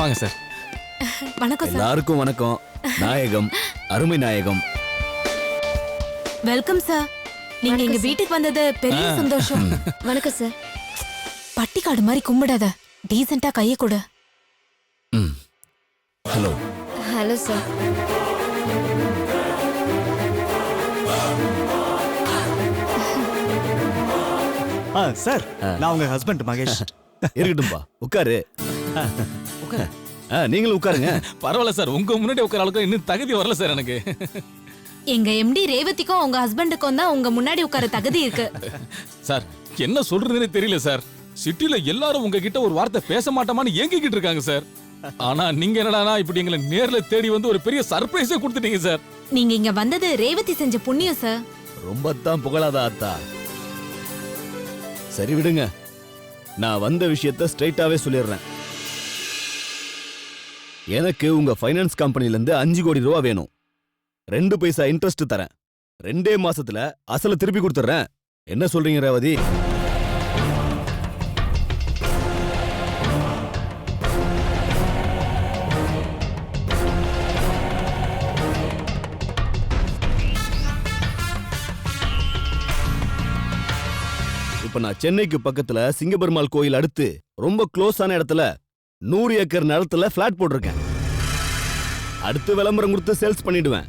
வாங்க சார். வணக்கம் சார். எல்லாருக்கும் வணக்கம். நாயகம், அருமை நாயகம். Welcome sir. நீங்க எங்க வீட்டுக்கு வந்தது பெரிய சந்தோஷம். வணக்கம் சார். பட்டிக்காடு மாதிரி கும்பிடாத, டீசென்ட்டா கைய கொடு. ஹலோ. Hello sir. சார், நான் உங்க ஹஸ்பண்ட் மகேஷ். இருக்கட்டும்பா, உட்காரு. நீங்களும் உட்காருங்க. பரவாயில்ல சார், உங்க முன்னாடி உட்கார அளவுக்கு இன்னும் தகுதி வரல சார் எனக்கு. எங்க எம்டி ரேவதிக்கும் உங்க ஹஸ்பண்டுக்கும் தான் உங்க முன்னாடி உட்கார தகுதி இருக்கு. சார், என்ன சொல்றதுன்னே தெரியல சார். சிட்டில எல்லாரும் உங்ககிட்ட ஒரு வார்த்தை பேச மாட்டோமான்னு ஏங்கிக்கிட்டு இருக்காங்க சார். ஆனா நீங்க என்னடானா இப்படி எங்களை நேர்ல தேடி வந்து ஒரு பெரிய சர்ப்ரைஸே கொடுத்துட்டீங்க சார். நீங்க இங்க வந்தது ரேவதி செஞ்ச புண்ணியம் சார். ரொம்ப தான் புகழாத அத்தா. சரி விடுங்க, நான் வந்த விஷயத்த ஸ்ட்ரைட்டாவே சொல்லிடுறேன். எனக்கு உங்க ஃபைனான்ஸ் கம்பெனில இருந்து 5 கோடி ரூபா வேணும். 2 பைசா இன்ட்ரெஸ்ட் தரேன். 2 மாசத்துல அசல திருப்பி கொடுத்துறேன். என்ன சொல்றீங்க ரேவதி? இப்ப நான் சென்னைக்கு பக்கத்துல சிங்கபெருமாள் கோயில் அடுத்து ரொம்ப க்ளோஸான இடத்துல 100 ஏக்கர் நிலத்துல பிளாட் போட்டிருக்கேன். அடுத்து விளம்பரம் கொடுத்து சேல்ஸ் பண்ணிடுவேன்.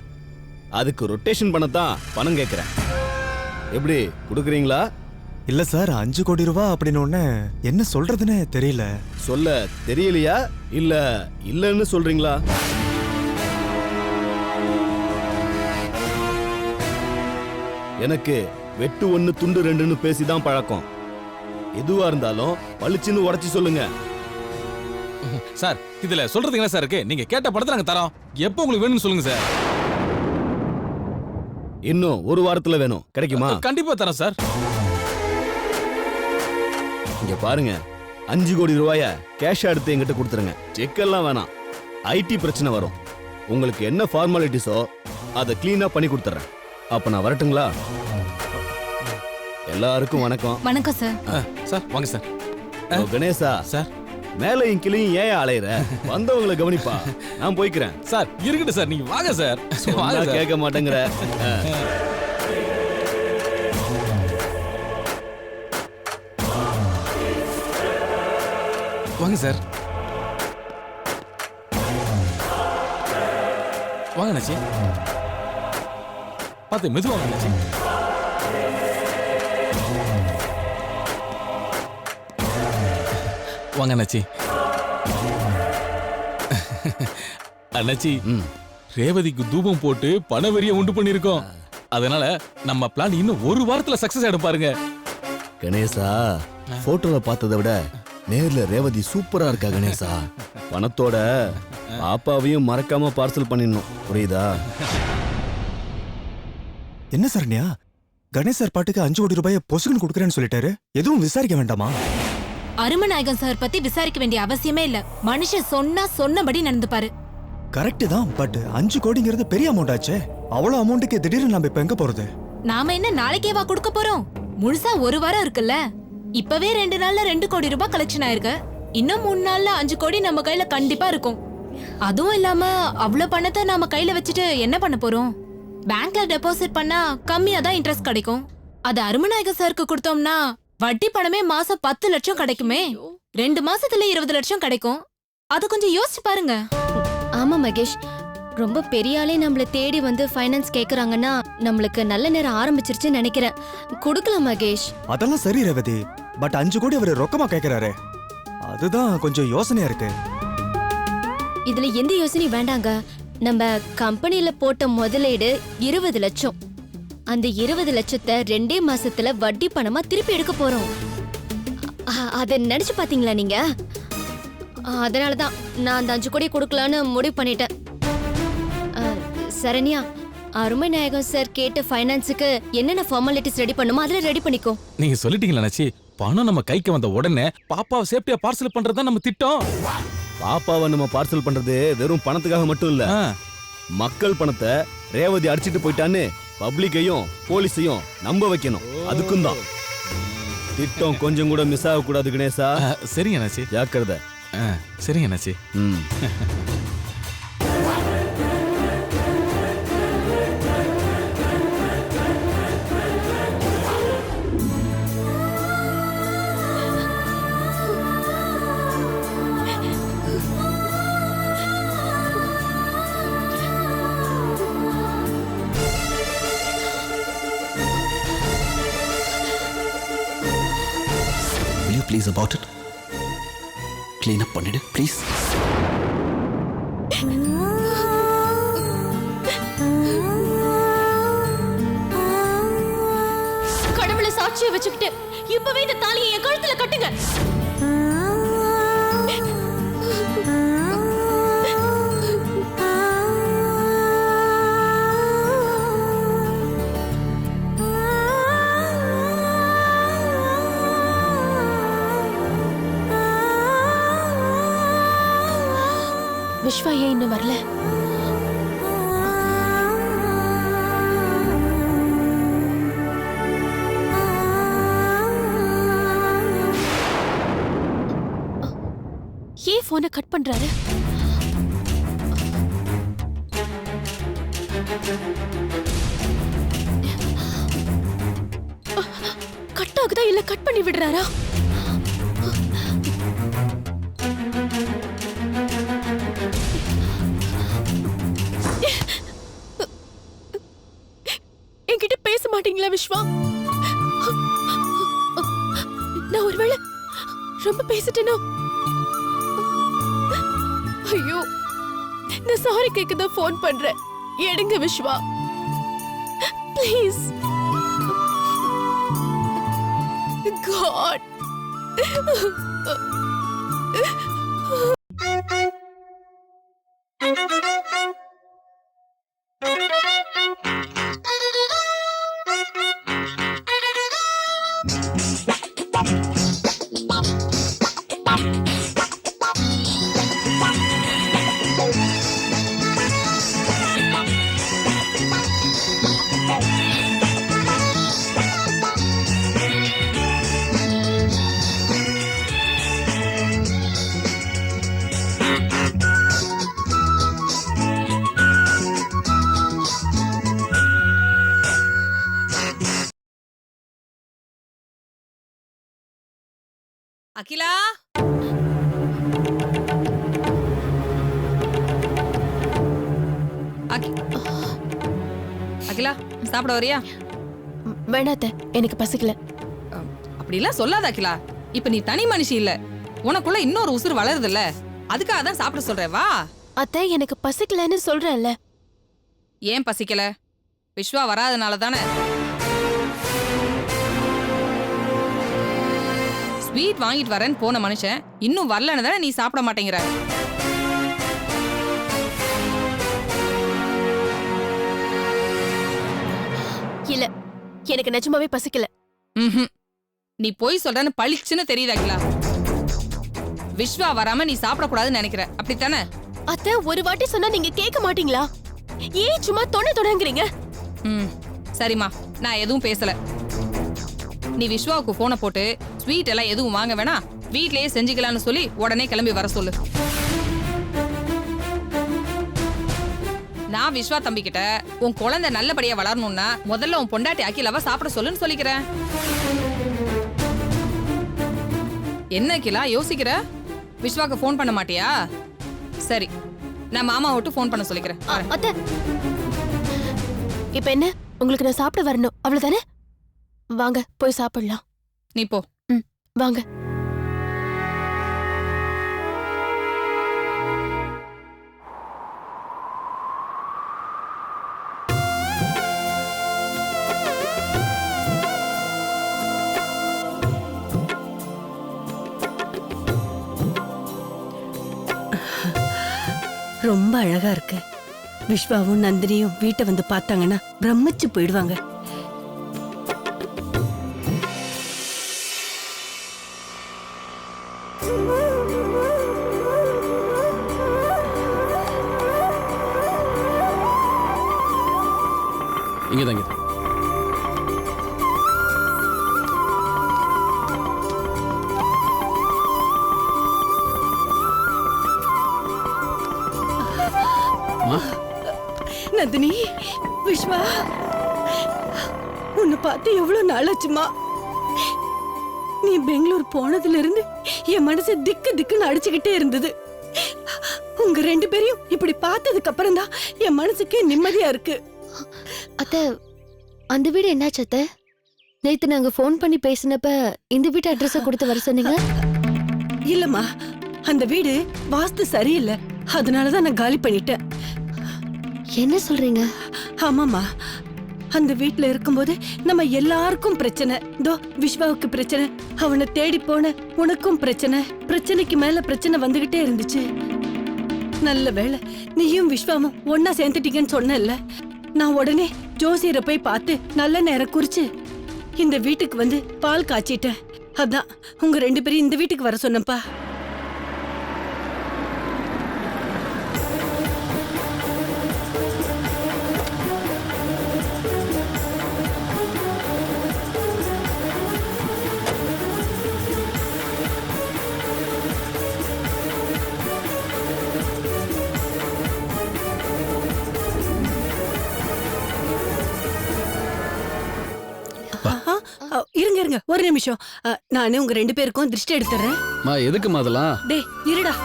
அதுக்கு ரொட்டேஷன் பண்ணத்தான் பணம் கேட்கிறேன். எப்படி கொடுக்குறீங்களா? இல்ல சார், 5 கோடி ரூபாய் அப்படின்னு ஒண்ணு என்ன சொல்றதுன்னு தெரியல. சொல்ல தெரியலையா இல்ல இல்லன்னு சொல்றீங்களா? எனக்கு வெட்டு 1 துண்டு 2ன்னு பேசிதான் பழக்கம். எதுவா இருந்தாலும் பளிச்சுன்னு உடைச்சு சொல்லுங்க. சார், இதுல சொல்றதுக்கு என்ன சார் இருக்கு? நீங்க கேட்ட படத்தை நாங்க தரோம். எப்போ உங்களுக்கு வேணும்னு சொல்லுங்க சார். இன்னும் 1 வாரத்துல வேணும். கிடைக்குமா? கண்டிப்பா தரேன் சார். இங்க பாருங்க, 5 கோடி ரூபாய கேஷா எடுத்து என்கிட்ட கொடுத்துருங்க. செக் எல்லாம் வேணாம். ஐடி பிரச்சனை வரும். உங்களுக்கு என்ன ஃபார்மாலிட்டிஸோ அதை கிளீனா பண்ணி கொடுத்துறேன். அப்ப நான் வரட்டுங்களா? எல்லாருக்கும் வணக்கம். வணக்கம் சார். சார் வாங்க சார். கணேசா சார், மேலையும் கிளியும் ஏன் அலையிற? வந்தவங்களை கவனிப்பா. நான் போய்க்கிறேன். சார் இருக்கட்டும் சார், நீங்க வாங்க சார். வாங்க சார். கேட்க மாட்டேங்கிற. வாங்க சார். வாங்க நச்சி. பார்த்து மெதுவா வாங்க நச்சி. வாங்க அண்ணாச்சி. அண்ணாச்சி, ரேவதிக்கு தூபம் போட்டு பணவெறிய உண்டு பண்ணிருக்கோம். அதனால நம்ம பிளான் இன்னும் 1 வாரத்துல சக்சஸ் ஆயிடும் பாருங்க. கணேசா, போட்டோல பார்த்ததை விட நேர்ல ரேவதி சூப்பரா இருக்கா கணேசா. பணத்தோட பாப்பாவையும் மறக்காம பார்சல் பண்ணிடணும். புரியுதா? என்ன சரண்யா, கணேஷ் சார் பாட்டுக்கு 5 கோடி ரூபாயை பொசுக்குன்னு கொடுக்குறேன்னு சொல்லிட்டாரு. எதுவும் விசாரிக்க வேண்டாமா? அருமநாயகம் சார் பத்தி விசாரிக்க வேண்டிய அவசியமே இல்ல. மனுஷன் சொன்னா சொன்னபடி நடந்துப்பாரு. கரெக்ட் தான், பட் 5 கோடிங்கிறது பெரிய அமௌண்ட் ஆச்சே. அவ்வளவு அமௌண்ட்டுக்கு திடீர்னு நம்ம இப்ப எங்க போறது? நாம என்ன நாளைக்கேவா கொடுக்க போறோம்? முழுசா 1 வாரம் இருக்குல்ல. இப்பவே 2 நாள்ல 2 கோடி ரூபாய் கலெக்ஷன் ஆயிருக்கு. இன்னும் 3 நாள்ல 5 கோடி நம்ம கையில கண்டிப்பா இருக்கும். அதுவும் இல்லாம அவ்வளவு பணத்தை நாம கையில வச்சுட்டு என்ன பண்ண போறோம்? பேங்க்ல டெபாசிட் பண்ணா கம்மியா தான் இன்ட்ரெஸ்ட் கிடைக்கும். அது அருமநாயகம் சாருக்கு கொடுத்தோம்னா வட்டி பணமே மாசம் 10 லட்சம் கிடைக்குமே. 2 மாசத்துல 20 லட்சம் கிடைக்கும். அது கொஞ்சம் யோசிச்சு பாருங்க. ஆமா மகேஷ், ரொம்ப பெரிய ஆளே நம்மள தேடி வந்து ஃபைனான்ஸ் கேக்குறாங்கன்னா நம்மளுக்கு நல்ல நேரம் ஆரம்பிச்சிருச்சுன்னு நினைக்கிறேன். கொடுக்கலாம் மகேஷ். அதெல்லாம் சரி ரேவதி, பட் 5 கோடி அவர் ரொக்கமா கேக்குறாரு. அதுதான் கொஞ்சம் யோசனையா இருக்கு. இதுல எந்த யோசனையும் வேண்டாங்க. நம்ம கம்பெனில போட்ட முதலீடு 20 லட்சம். அந்த 20 லட்சத்தை 2 மாசத்துல வட்டி பணமா திருப்பி எடுக்க போறோம். அதை நினைச்சு பாத்தீங்களா நீங்க? அதனாலதான் நான் அந்த 5 கோடி கொடுக்கலான்னு முடிவு பண்ணிட்டேன். சரண்யா, அருமை நாயகம் சார் கேட்ட ஃபைனான்ஸுக்கு என்னென்ன ஃபார்மாலிட்டிஸ் ரெடி பண்ணுமோ அதுல ரெடி பண்ணிக்கோ. நீங்க சொல்லிட்டீங்களா நச்சி? பணம் நம்ம கைக்கு வந்த உடனே பாப்பாவை சேஃப்டியா பார்சல் பண்றதுதான் நம்ம திட்டம். பாப்பாவை நம்ம பார்சல் பண்றது வெறும் பணத்துக்காக மட்டும் இல்ல. மக்கள் பணத்தை ரேவதி அடிச்சிட்டு போயிட்டான்னு பப்ளிக்கையும் போலீஸையும் நம்ப வைக்கணும். அதுக்கும் தான் திட்டம். கொஞ்சம் கூட மிஸ் ஆக கூடாது கணேசா. சரிங்க நச்சி. ஜாக்கிரதை. சரிங்க அண்ணாச்சி. ம். Will you please about it? Clean up பண்ணிடு ப்ளீஸ். கடவுளை சாட்சியை வச்சுக்கிட்டு இப்பவே இந்த தாலியை என் கழுத்துல கட்டுங்க. விஸ்வா ஏன் இன்னும் வரல? ஏன் போனை கட் பண்றாரு? கட் ஆகுதா இல்ல கட் பண்ணி விடுறாரா? என்கிட்ட பேச மாட்டீங்களா விஸ்வா? நான் ஒருவேளை ரொம்ப பேசிட்டேனோ? ஐயோ, நான் சாரி கேட்க தான் ஃபோன் பண்றேன். எடுங்க விஸ்வா ப்ளீஸ். காட். அகிலா, அகிலா சாப்பிட வரியா? வேணாத்த, எனக்கு பசிக்கல. அப்படிலாம் சொல்லாத அகிலா. இப்ப நீ தனி மனுஷி இல்ல, உனக்குள்ள இன்னொரு உசுறு வளருது இல்ல, அதுக்காக தான் சாப்பிட சொல்றேன். வா. அத்தை, எனக்கு பசிக்கலன்னு சொல்றேன்ல. ஏன் பசிக்கல? விஸ்வா வராதனால தானே. ஸ்வீட் வாங்கிட்டு வரேன்னு போன மனுஷன் இன்னும் வரலன்னு தானே நீ சாப்பிட மாட்டேங்கிற. இல்ல, எனக்கு நிஜமாவே பசிக்கல. நீ போய் சொல்றன்னு பளிச்சுன்னு தெரியுது அகிலா. விஸ்வா வராம நீ சாப்பிடக்கூடாதுன்னு நினைக்கிற, அப்படித்தானே? அத்தை, ஒரு வாட்டி சொன்னா நீங்க கேட்க மாட்டீங்களா? ஏன் சும்மா தொடங்குறீங்க? சரிம்மா, நான் எதுவும் பேசல. நீ விஸ்வாவுக்கு போனை போட்டு ஸ்வீட் எல்லாம் எதுவும் வாங்க வேணா, வீட்லயே செஞ்சுக்கலாம்னு சொல்லி உடனே கிளம்பி வர சொல்லு. நான் விஸ்வா தம்பி கிட்ட உன் குழந்தை நல்லபடியா வளரணும்னா முதல்ல உன் பொண்டாட்டி அகிலாவ சாப்பிட சொல்லுன்னு சொல்லிக்கிறேன். என்ன அகிலா யோசிக்கிற? விஸ்வாக்கு போன் பண்ண மாட்டியா? சரி, நான் மாமா விட்டு போன் பண்ண சொல்லிக்கிறேன். அத்தை, இப்ப என்ன, உங்களுக்கு நான் சாப்பிட வரணும் அவ்வளவுதானே? வாங்க போய் சாப்பிடலாம். நீ போ. வாங்க. ரொம்ப அழகா இருக்கு. விஸ்வாவும் நந்தினியும் வீட்டை வந்து பார்த்தாங்கன்னா பிரமிச்சு போயிடுவாங்க. இங்கதாங்க. நந்தினி, விஸ்வா, உன்னை பார்த்து எவ்வளவு நாளாச்சுமா. நீ பெங்களூர் போனதுல இருந்து என் மனசு திக்கு திக்குன்னு அடிச்சுக்கிட்டே இருந்தது. உங்க 2 பேரையும் இப்படி பார்த்ததுக்கு அப்புறம் தான் என் மனசுக்கே நிம்மதியா இருக்கு. அத்தை, அந்த வீடு என்னாச்சு அத்தை? நேத்து நாங்க ஃபோன் பண்ணி பேசினப்ப இந்த வீட்டு அட்ரஸ கொடுத்து வர சொன்னீங்க. இல்லம்மா, அந்த வீடு வாஸ்து சரியில்லை, அதனாலதான் நான் காலி பண்ணிட்டேன். என்ன சொல்றீங்க? ஆமாமா, அந்த வீட்ல இருக்கும்போது நம்ம எல்லாருக்கும் பிரச்சனை. தோ விஸ்வாவுக்கு பிரச்சனை, அவனை தேடி போன உனக்கும் பிரச்சனை, பிரச்சனைக்கு மேல பிரச்சனை வந்துகிட்டே இருந்துச்சு. நல்ல வேளை நீயும் விஸ்வாவும் ஒன்னா சேர்ந்துட்டீங்கன்னு சொன்னல. நான் உடனே ஜோசியரை போய் பார்த்து நல்ல நேரம் குறிச்சு இந்த வீட்டுக்கு வந்து பால் காய்ச்சிட்டேன். அதான் உங்க 2 பேரும் இந்த வீட்டுக்கு வர சொன்னப்பா. இருங்க இருங்க ஒரு நிமிஷம். நானே உங்க 2 பேருக்கும் திருஷ்டி எடுத்துறேன். எதுக்குமா அதெல்லாம்? டேய் இருடா.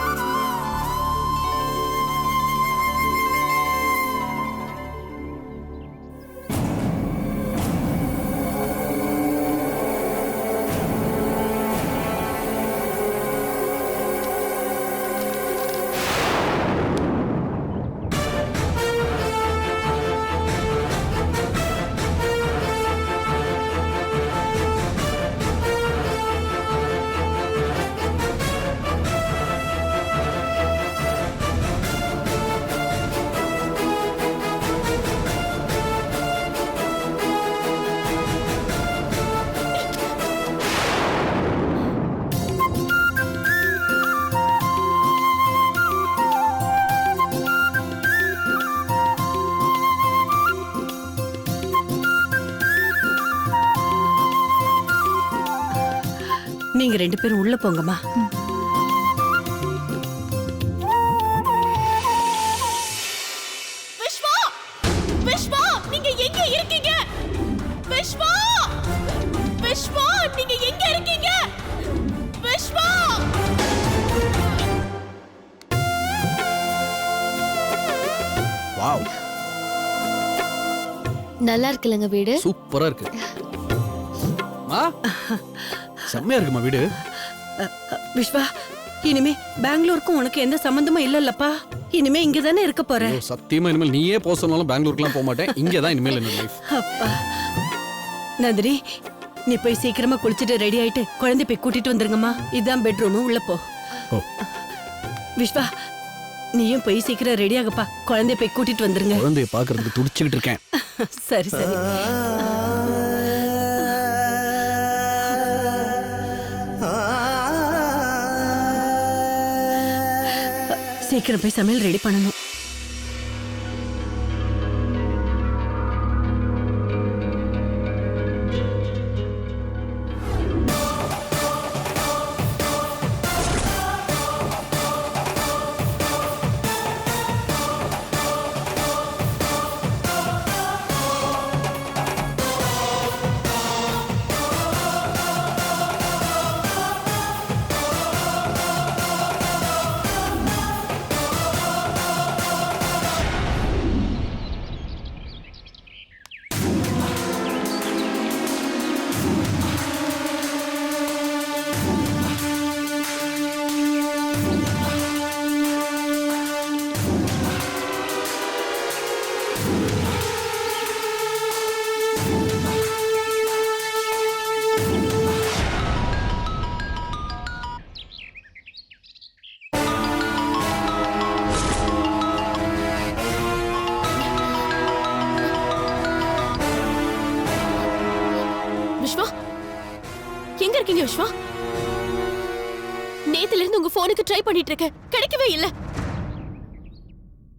நீங்க 2 பேரும் உள்ள போங்கம்மா. விஸ்வா, விஸ்வா, நீங்க எங்க இருக்கீங்க? விஸ்வா, விஸ்வா, நீங்க எங்க இருக்கீங்க? விஸ்வா! வாவ், நல்லா இருக்குல்லங்க வீடு? சூப்பரா இருக்கு. செம்மையா இருக்குமா வீடு? விஸ்வா, இனிமே பெங்களூருக்கும் உனக்கு எந்த சம்பந்தமும் இல்லல்லப்பா. இனிமே இங்க தானே இருக்க போற. சத்தியமா இனிமேல் நீயே போக சொன்னாலும் பெங்களூருக்குலாம் போக மாட்டேன். இங்கே தான் இனிமேல் என்ன லைஃப். அப்பா நந்தினி, நீ போய் சீக்கிரமா குளிச்சுட்டு ரெடி ஆயிட்டு குழந்தை போய் கூட்டிட்டு வந்துருங்கம்மா. இதான் பெட்ரூம், உள்ள போ. விஸ்வா, நீயும் போய் சீக்கிரம் ரெடி ஆகப்பா, குழந்தை போய் கூட்டிட்டு வந்துருங்க. குழந்தைய பாக்குறதுக்கு துடிச்சுக்கிட்டு இருக்கேன். சரி சரி. சீக்கிரம் போய் சமையல் ரெடி பண்ணணும். எங்க இருக்கீங்க விஸ்வா? நேத்துல இருந்து உங்க போனுக்கு ட்ரை பண்ணிட்டு இருக்கேன், கிடைக்கவே இல்ல.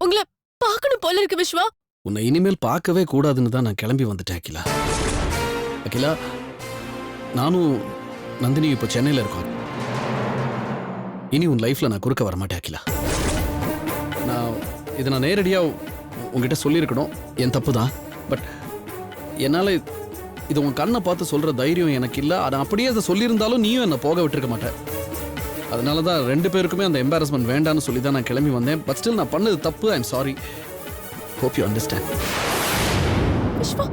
உங்களை பார்க்கணும் போல இருக்கு விஸ்வா. உன்னை இனிமேல் பார்க்கவே கூடாதுன்னு தான் நான் கிளம்பி வந்துட்டேன் அகிலா. அகிலா, நானும் நந்தினி இப்போ சென்னையில் இருக்கோம். இனி உன் லைஃப்ல நான் குறுக்க வரமாட்டேன் அகிலா. நான் நேரடியாக உங்ககிட்ட சொல்லியிருக்கணும், என் தப்பு தான். பட் என்னால் இது உன் கண்ணை பார்த்து சொல்கிற தைரியம் எனக்கு இல்லை. அதை அப்படியே அதை சொல்லியிருந்தாலும் நீயும் என்னை போக விட்டுருக்க மாட்டேன். அதனால தான் 2 பேருக்குமே அந்த எம்பாரஸ்மெண்ட் வேண்டான்னு சொல்லி தான் நான் கிளம்பி வந்தேன். பட் ஸ்டில் நான் பண்ணது தப்பு. I am sorry. Hope you understand. Viswa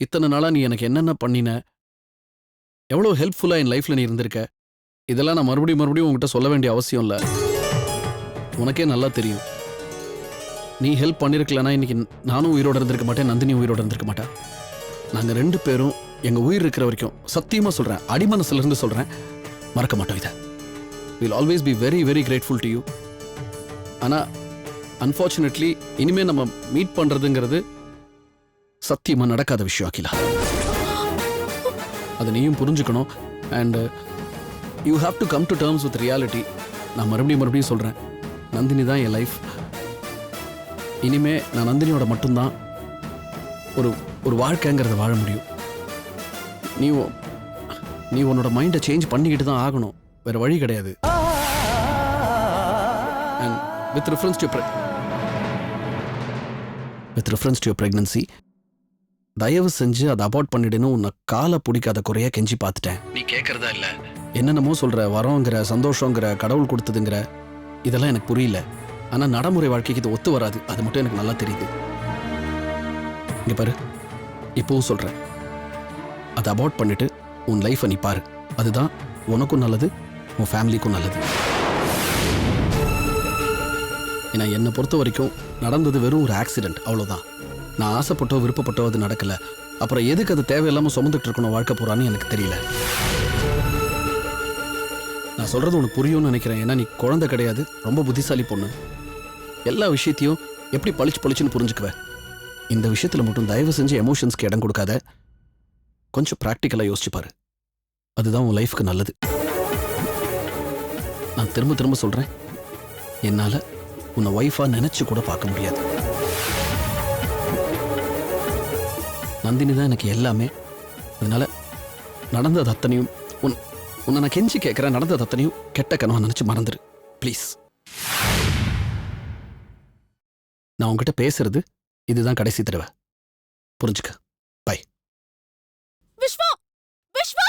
இத்தனை நாளாக நீ எனக்கு என்னென்ன பண்ணின, எவ்வளோ ஹெல்ப்ஃபுல்லாக என் லைஃப்பில் நீ இருந்திருக்க, இதெல்லாம் நான் மறுபடியும் உங்ககிட்ட சொல்ல வேண்டிய அவசியம் இல்லை. உனக்கே நல்லா தெரியும். நீ ஹெல்ப் பண்ணியிருக்கலன்னா இன்னைக்கு நானும் உயிரோடு இருந்திருக்க மாட்டேன், நந்தினி உயிரோடு இருந்திருக்க மாட்டேன். நாங்கள் 2 பேரும் எங்கள் உயிர் இருக்கிற வரைக்கும் சத்தியமாக சொல்கிறேன், அடிமனசுலேருந்து சொல்கிறேன், மறக்க மாட்டோம் இதை. Will always be very very grateful to you. ஆனால் அன்ஃபார்ச்சுனேட்லி இனிமேல் நம்ம மீட் பண்ணுறதுங்கிறது சத்தியமா நடக்காத விஷயம் அகிலா. அதை நீயும் புரிஞ்சுக்கணும். And you have to come to terms with reality. நான் மறுபடியும் சொல்கிறேன், நந்தினி தான் என் லைஃப். இனிமே நான் நந்தினியோட மட்டும்தான் ஒரு வாழ்க்கைங்கிறத வாழ முடியும். நீ உன்னோட மைண்டை சேஞ்ச் பண்ணிக்கிட்டு தான் ஆகணும், வேற வழி கிடையாது. And with reference to your pregnancy, தயவு செஞ்சு அதை அபார்ட் பண்ணிடுன்னு உன்னை காலை பிடிக்காத குறைய கெஞ்சி பார்த்துட்டேன். நீ கேட்கறதா இல்லை, என்னென்னமோ சொல்ற, வரோங்கிற, சந்தோஷங்கிற, கடவுள் கொடுத்ததுங்கிற, இதெல்லாம் எனக்கு புரியல. ஆனால் நடைமுறை வாழ்க்கைக்கு இது ஒத்து வராது, அது மட்டும் எனக்கு நல்லா தெரியுது. இங்க பாரு, இப்போவும் சொல்றேன், அதை அபார்ட் பண்ணிட்டு உன் லைஃப்பை நீ பாரு. அதுதான் உனக்கும் நல்லது, உன் ஃபேமிலிக்கும் நல்லது. ஏன்னா என்னை பொறுத்த வரைக்கும் நடந்தது வெறும் ஒரு ஆக்சிடென்ட், அவ்வளோதான். நான் ஆசைப்பட்டோ விருப்பப்பட்டோ அது நடக்கல. அப்புறம் எதுக்கு அது தேவையில்லாமல் சுமந்துட்டு இருக்கணும் வாழ்க்கை போறான்னு எனக்கு தெரியல. நான் சொல்றது உனக்கு புரியும்னு நினைக்கிறேன். ஏன்னா நீ குழந்தை கிடையாது, ரொம்ப புத்திசாலி பொண்ணு. எல்லா விஷயத்தையும் எப்படி பளிச்சுன்னு புரிஞ்சுக்குவ. இந்த விஷயத்துல மட்டும் தயவு செஞ்சு எமோஷன்ஸ்க்கு இடம் கொடுக்காத. கொஞ்சம் ப்ராக்டிக்கலா யோசிச்சு பாரு, அதுதான் உன் லைஃப்க்கு நல்லது. நான் திரும்ப சொல்றேன், என்னால உன்னை ஒய்ஃபா நினைச்சு கூட பார்க்க முடியாது. நந்தினி தான் எனக்கு எல்லாமே. அதனால நடந்தது அத்தனையும் உன்னை நான் கெஞ்சி கேட்கிறேன், நடந்தது அத்தனையும் கெட்ட கனவா நினைச்சு மறந்துரு ப்ளீஸ். நான் உங்ககிட்ட பேசுறது இதுதான் கடைசி தடவை, புரிஞ்சுக்க. பை. விஸ்வா விஸ்வா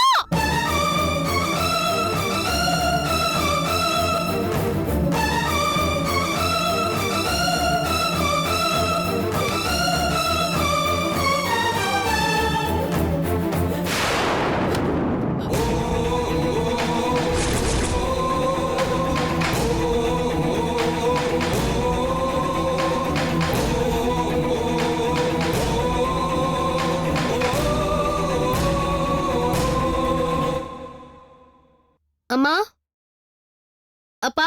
அம்மா, அப்பா.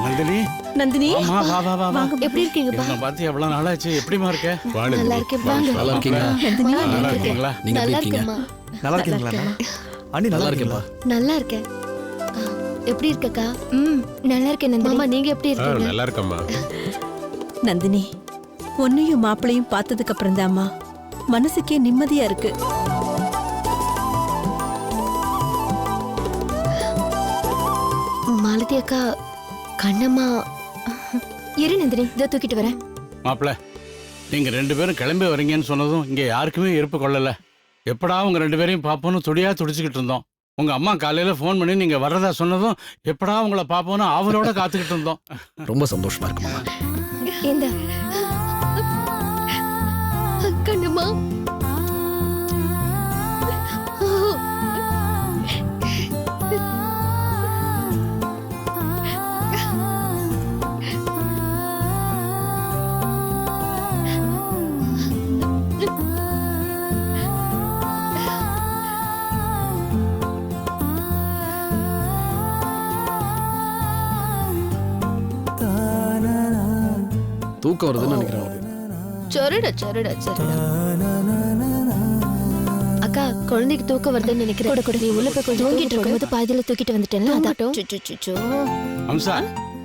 நந்தினி, நந்தினி, ஆமா, வா வா வா வா. எப்படி இருக்கீங்கப்பா? என்ன பார்த்து எவ்வளவு நாளாச்சு, எப்படிமா இருக்க? நல்லா இருக்கேன். வாங்க. நல்லா இருக்கீங்க? நந்தினி, நல்லா இருக்கீங்களா? நீங்க எப்படி நல்லா இருக்கீங்க? இருக்கேம்மா. நல்லா இருக்கீங்களா அண்ணி? நல்லா இருக்கேன்பா. நல்லா இருக்கேன். எப்படி இருக்கக்கா? நல்லா இருக்கேன் நந்தினி. மாமா, நீங்க எப்படி இருக்கீங்க? நல்லா இருக்கம்மா. நந்தினி, பொண்ணையும் மாப்பிளையும் பார்த்ததுக்கு அப்புறம் தாம்மா மனசுக்கே நிம்மதியா இருக்கு. மாலதி அக்கா, கண்ணம்மா. இரு நந்தினி, இதை தூக்கிட்டு வரேன். மாப்பிள்ள, நீங்க 2 பேரும் கிளம்பி வரீங்கன்னு சொன்னதும் இங்க யாருக்குமே இருப்பு கொள்ளல. எப்படா உங்க 2 பேரையும் பாப்போன்னு துடிச்சுக்கிட்டு இருந்தோம். உங்க அம்மா காலையில ஃபோன் பண்ணி நீங்க வர்றதா சொன்னதும் எப்படா உங்களை பாப்போன்னு அவரோட காத்துக்கிட்டு இருந்தோம். ரொம்ப சந்தோஷமா இருக்குமா? இந்த கண்ணம்மா. தூக்கம் வருதுன்னு நினைக்கிறேன் உனக்கு. சொருடா சொருடா சொருடா. அக்கா குழந்தைக்கு தூக்கம் வருதுன்னு நினைக்கிறேன். நீ உள்ள போய் கொஞ்சம் தூங்கிட்டு இருக்கும்போது பாதியில தூக்கிட்டு வந்துட்டேன். அம்சா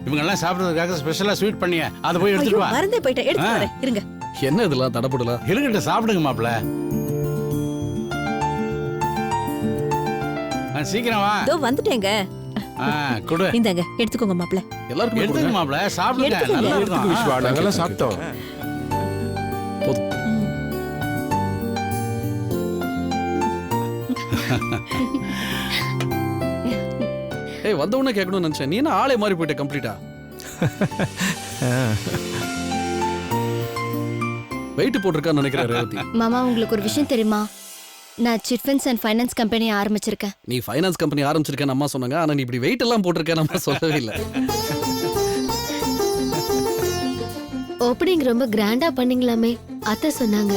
இவங்க எல்லாம் சாப்பிடுறதுக்காக ஸ்பெஷலா ஸ்வீட் பண்ணிய அதை போய் எடுத்துட்டு வா. மறந்தே போயிட்டேன், எடுத்து வரேன், இருங்க. என்ன இதெல்லாம் தடப்படலாம்? இருக்கட்டும், சாப்பிடுங்க மாப்ள. சீக்கிரம் வா. இதோ வந்துட்டேங்க. குடு. இந்தாங்க எடுத்துக்கோங்க மாப்ள. எல்லாருக்கும் எடுத்துங்க மாப்ள, சாப்பிடுங்க. எடுத்துக்கோங்க. நல்லா எடுத்துக்க இருக்கும். விஸ்வா, நாங்கெல்லாம் சாப்பிட்டோம். ஏய், வந்த உடனே கேட்கணும்னு நினைச்சேன். நீ என்ன ஆளே மாறி போயிட்ட கம்ப்ளீட்டா? வெயிட் போட்டிருக்கான்னு நினைக்கிறேன் ரேவதி. மாமா உங்களுக்கு ஒரு விஷயம் தெரியுமா? நான் chit funds and finance company ஆரம்பிச்சிருக்கேன். நீ ஃபைனான்ஸ் கம்பெனி ஆரம்பிச்சிருக்கேன்னு அம்மா சொன்னாங்க. ஆனா நீ இப்படி வெயிட் எல்லாம் போட்டிருக்கேன் அம்மா சொல்லவே இல்லை. ஓப்பனிங் ரொம்ப கிராண்டா பண்ணீங்களாமே, அத்தை சொன்னாங்க.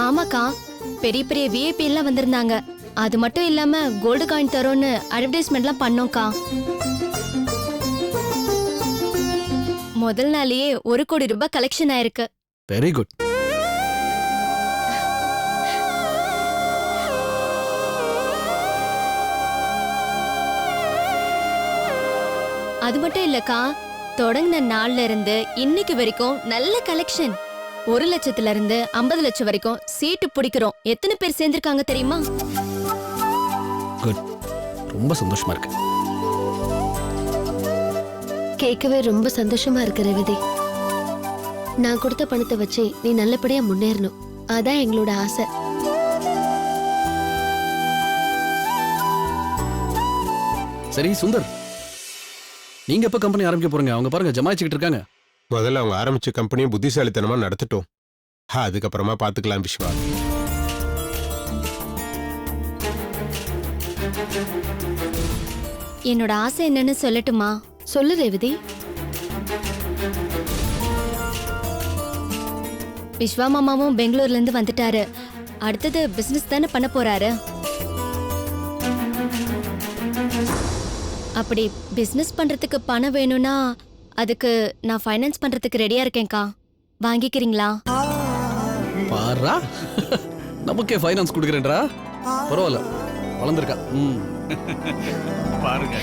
ஆமாக்கா, பெரிய பெரிய விஐபி எல்லாம் வந்திருந்தாங்க. அது மட்டும் இல்லாம கோல்டு காயின் தரோன்னு அட்வர்டைஸ்மெண்ட்லாம் பண்ணோம்க்கா. முதல் நாளையே 1 கோடி ரூபாய் கலெக்ஷன் ஆயிருக்கு. Very good. அது மட்டும் இல்லக்கா, தொடங்கின நாள்ல இருந்து இன்னைக்கு வரைக்கும் நல்ல கலெக்ஷன். 1 லட்சத்துல இருந்து 50 லட்சம் வரைக்கும் சீட்டு பிடிக்கிறோம். எத்தனை பேர் சேர்ந்திருக்காங்க தெரியுமா? குட். ரொம்ப சந்தோஷமா இருக்கு. கேட்கவே ரொம்ப சந்தோஷமா இருக்கு ரேவதி. நான் கொடுத்த பணத்தை வச்சு நீ நல்லபடியா முன்னேறணும், அதான் எங்களோட ஆசை. சரி சுந்தர், நீங்க எப்ப கம்பெனி ஆரம்பிக்க போறீங்க? அவங்க பாருங்க ஜமாயிச்சுக்கிட்டு இருக்காங்க. முதல்ல அவங்க ஆரம்பிச்ச கம்பெனியை புத்திசாலித்தனமா நடத்திட்டோம். அதுக்கப்புறமா பாத்துக்கலாம் விஸ்வா. என்னோட ஆசை என்னன்னு சொல்லட்டுமா? சொல்லு ரேவதி. விஸ்வா மாமாவும் பெங்களூர்ல இருந்து வந்துட்டாரு. அடுத்தது பிசினஸ் தானே பண்ண போறாரு. அப்படி பிசினஸ் பண்றதுக்கு பணம் வேணும்னா அதுக்கு நான் ஃபைனான்ஸ் பண்றதுக்கு ரெடியா இருக்கேன்க்கா. வாங்கிக்கிறீங்களா? பாரா, நமக்கே ஃபைனான்ஸ் கொடுக்குறேன்றா. பரவாயில்ல, வளர்ந்துருக்கா. பாருங்க.